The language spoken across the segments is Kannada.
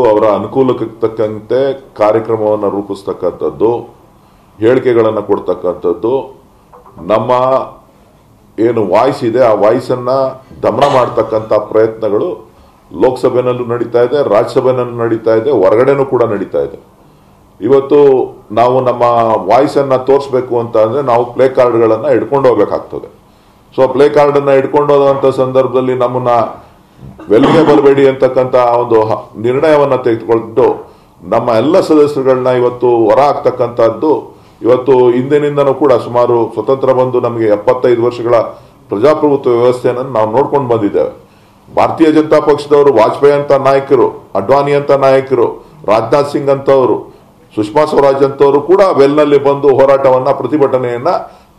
ಅವರ ಅನುಕೂಲಕ್ಕೆ ತಕ್ಕಂತೆ ಕಾರ್ಯಕ್ರಮವನ್ನು ರೂಪಿಸ್ತಕ್ಕಂಥದ್ದು, ಹೇಳಿಕೆಗಳನ್ನು ಕೊಡ್ತಕ್ಕಂಥದ್ದು, ನಮ್ಮ ಏನು ವಾಯ್ಸ್ ಇದೆ ಆ ವಾಯ್ಸನ್ನು ದಮನ ಮಾಡ್ತಕ್ಕಂಥ ಪ್ರಯತ್ನಗಳು ಲೋಕಸಭೆನಲ್ಲೂ ನಡೀತಾ ಇದೆ, ರಾಜ್ಯಸಭೆನಲ್ಲೂ ನಡೀತಾ ಇದೆ, ಹೊರಗಡೆನೂ ಕೂಡ ನಡೀತಾ ಇದೆ. ಇವತ್ತು ನಾವು ನಮ್ಮ ವಾಯ್ಸನ್ನು ತೋರಿಸ್ಬೇಕು ಅಂತ ಅಂದರೆ ನಾವು ಪ್ಲೇ ಕಾರ್ಡ್ಗಳನ್ನು ಹಿಡ್ಕೊಂಡು ಹೋಗ್ಬೇಕಾಗ್ತದೆ. ಸೊ ಪ್ಲೇ ಕಾರ್ಡನ್ನು ಹಿಡ್ಕೊಂಡು ಹೋದಂಥ ಸಂದರ್ಭದಲ್ಲಿ ನಮ್ಮನ್ನ ವೆಲ್ಗೆ ಬರಬೇಡಿ ಅಂತಕ್ಕಂಥ ಒಂದು ನಿರ್ಣಯವನ್ನು ತೆಗೆದುಕೊಂಡು ನಮ್ಮ ಎಲ್ಲ ಸದಸ್ಯರುಗಳನ್ನ ಇವತ್ತು ಹೊರ ಹಾಕ್ತಕ್ಕಂಥದ್ದು. ಇವತ್ತು ಹಿಂದಿನಿಂದನೂ ಕೂಡ ಸುಮಾರು ಸ್ವತಂತ್ರ ಬಂದು ನಮಗೆ 75 ವರ್ಷಗಳ ಪ್ರಜಾಪ್ರಭುತ್ವ ವ್ಯವಸ್ಥೆಯನ್ನು ನಾವು ನೋಡ್ಕೊಂಡು ಬಂದಿದ್ದೇವೆ. ಭಾರತೀಯ ಜನತಾ ಪಕ್ಷದವರು ವಾಜಪೇಯಿ ಅಂತ ನಾಯಕರು, ಅಡ್ವಾಣಿ ಅಂತ ನಾಯಕರು, ರಾಜನಾಥ್ ಸಿಂಗ್ ಅಂತವರು, ಸುಷ್ಮಾ ಸ್ವರಾಜ್ ಅಂತವರು ಕೂಡ ವೆಲ್ನಲ್ಲಿ ಬಂದು ಹೋರಾಟವನ್ನ, ಪ್ರತಿಭಟನೆಯನ್ನ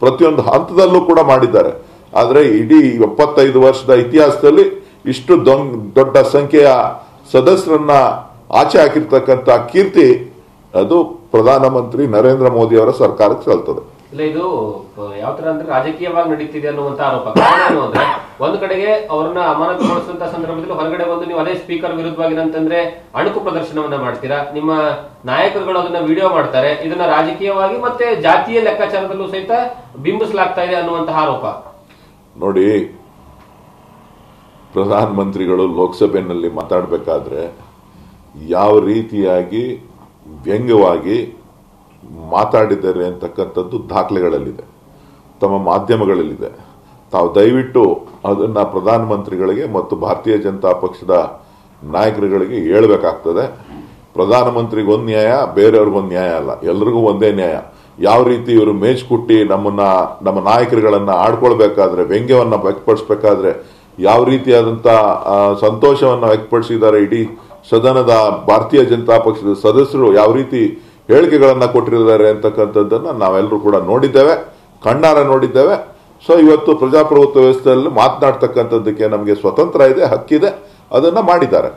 ಪ್ರತಿಯೊಂದು ಹಂತದಲ್ಲೂ ಕೂಡ ಮಾಡಿದ್ದಾರೆ. ಆದರೆ ಇಡೀ 75 ವರ್ಷದ ಇತಿಹಾಸದಲ್ಲಿ ಇಷ್ಟು ದೊಡ್ಡ ಸಂಖ್ಯೆಯ ಸದಸ್ಯರನ್ನ ಆಚೆ ಹಾಕಿರ್ತಕ್ಕಂಥ ಕೀರ್ತಿ ಅದು ಪ್ರಧಾನಮಂತ್ರಿ ನರೇಂದ್ರ ಮೋದಿ ಅವರ ಸರ್ಕಾರಕ್ಕೆ ಸಲ್ತದೆ. ಇಲ್ಲ, ಇದು ಯಾವ ತರ ಅಂದ್ರೆ ರಾಜಕೀಯವಾಗಿ ನಡೀತಿದೆ ಅನ್ನುವಂತ ಆರೋಪ. ಕಾರಣ ಏನು ಅಂದ್ರೆ, ಒಂದು ಕಡೆಗೆ ಅವರನ್ನ ಅಮಾನತುಗೊಳಿಸುವಂತ ಸಂದರ್ಭದಲ್ಲಿ ಹೊರಗಡೆ ಬಂದು ನೀವು ಅದೇ ಸ್ಪೀಕರ್ ವಿರುದ್ಧವಾಗಿ ಅಂತಂದ್ರೆ ಅಣುಕು ಪ್ರದರ್ಶನವನ್ನ ಮಾಡ್ತೀರಾ, ನಿಮ್ಮ ನಾಯಕರುಗಳು ಅದನ್ನ ವಿಡಿಯೋ ಮಾಡ್ತಾರೆ. ಇದನ್ನ ರಾಜಕೀಯವಾಗಿ ಮತ್ತೆ ಜಾತಿಯ ಲೆಕ್ಕಾಚಾರದಲ್ಲೂ ಸಹಿತ ಬಿಂಬಿಸಲಾಗ್ತಾ ಇದೆ ಅನ್ನುವಂತಹ ಆರೋಪ. ನೋಡಿ, ಪ್ರಧಾನ ಮಂತ್ರಿಗಳು ಲೋಕಸಭೆಯಲ್ಲಿ ಮಾತಾಡಬೇಕಾದ್ರೆ ಯಾವ ರೀತಿಯಾಗಿ ವ್ಯಂಗ್ಯವಾಗಿ ಮಾತಾಡಿದ್ದಾರೆ ಅಂತಕ್ಕಂಥದ್ದು ದಾಖಲೆಗಳಲ್ಲಿದೆ, ತಮ್ಮ ಮಾಧ್ಯಮಗಳಲ್ಲಿದೆ. ತಾವು ದಯವಿಟ್ಟು ಅದನ್ನು ಪ್ರಧಾನಮಂತ್ರಿಗಳಿಗೆ ಮತ್ತು ಭಾರತೀಯ ಜನತಾ ಪಕ್ಷದ ನಾಯಕರುಗಳಿಗೆ ಹೇಳಬೇಕಾಗ್ತದೆ. ಪ್ರಧಾನಮಂತ್ರಿಗೆ ಒಂದು ನ್ಯಾಯ, ಬೇರೆಯವ್ರಿಗೊಂದು ನ್ಯಾಯ ಅಲ್ಲ, ಎಲ್ರಿಗೂ ಒಂದೇ ನ್ಯಾಯ. ಯಾವ ರೀತಿ ಇವರು ಮೇಜ್ ಕುಟ್ಟಿ ನಮ್ಮ ನಾಯಕರುಗಳನ್ನು ಆಡ್ಕೊಳ್ಬೇಕಾದ್ರೆ, ವ್ಯಂಗ್ಯವನ್ನು ವ್ಯಕ್ತಪಡಿಸಬೇಕಾದ್ರೆ ಯಾವ ರೀತಿಯಾದಂಥ ಸಂತೋಷವನ್ನು ವ್ಯಕ್ತಪಡಿಸಿದ್ದಾರೆ ಇಡೀ ಸದನದ ಭಾರತೀಯ ಜನತಾ ಪಕ್ಷದ ಸದಸ್ಯರು, ಯಾವ ರೀತಿ ಹೇಳಿಕೆಗಳನ್ನು ಕೊಟ್ಟಿದ್ದಾರೆ ಅಂತಕ್ಕಂಥದ್ದನ್ನು ನಾವೆಲ್ಲರೂ ಕೂಡ ನೋಡಿದ್ದೇವೆ, ಕಣ್ಣಾರ ನೋಡಿದ್ದೇವೆ. ಸೊ ಇವತ್ತು ಪ್ರಜಾಪ್ರಭುತ್ವ ವ್ಯವಸ್ಥೆಯಲ್ಲಿ ಮಾತನಾಡ್ತಕ್ಕಂಥದ್ದಕ್ಕೆ ನಮಗೆ ಸ್ವತಂತ್ರ ಇದೆ, ಹಕ್ಕಿದೆ, ಅದನ್ನ ಮಾಡಿದ್ದಾರೆ.